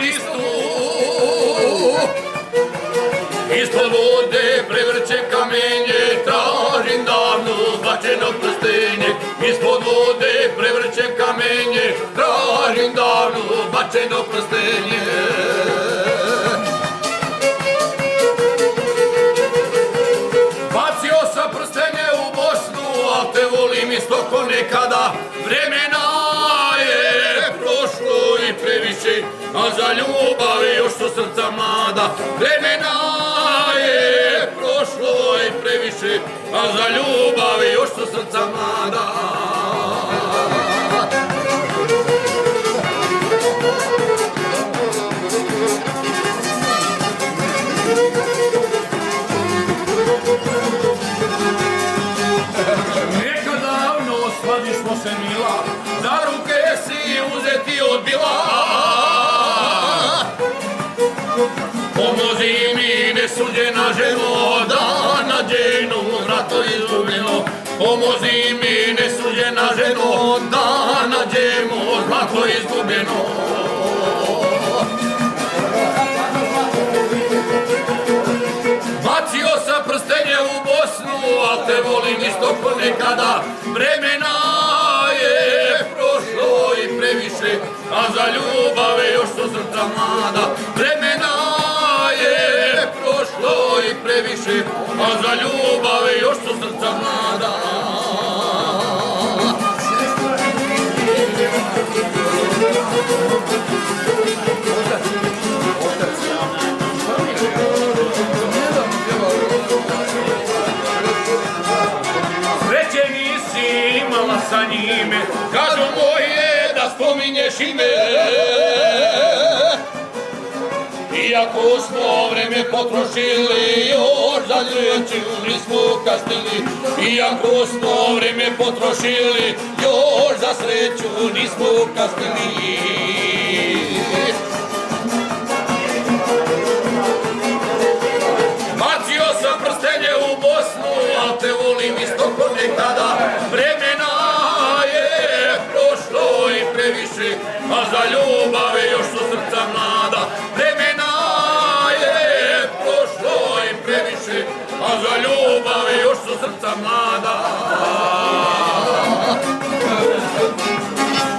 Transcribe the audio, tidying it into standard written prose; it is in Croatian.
listu. Ispod vode prevrćem kamenje, tražim davno zbačeno prstenje. Ispod vode prevrćem kamenje, tražim davno zbačeno prstenje. Bacio sam prstenje u Bosnu, al te volim isto ko nekada. Vremena je prošlo i previše, a za ljubav još su srca mlada. Vremena je prošlo i previše, a za ljubav još su srca mlada. Nekad davno svadismo se mila, za ruke si uzeti odbila. Pomozi mi nesuđena ženo, da nađenu vrato izgubljeno. Pomozi mi nesuđena ženo, da nađemo zlato izgubljeno. Bacio sam prstenje u Bosnu, al te volim isto ko nekada. Vremena je prošlo i previše, a za ljubav još su srca mlada. Vremena je prošlo i previše, a za ljubav još su srca mlada. Sreće nisi imala sa njime, kažu moje da spominješ ime. Iako smo vreme potrošili, još za sreću nismo kasnili. Iako smo vreme potrošili, još za sreću nismo kasnili. Bacio sam prstenje u Bosnu, al te volim isto ko nekada. Vremena je prošlo i previše, a za ljubav još su srca mlada. Vremena je prošlo i previše, a za ljubav još su srca mlada.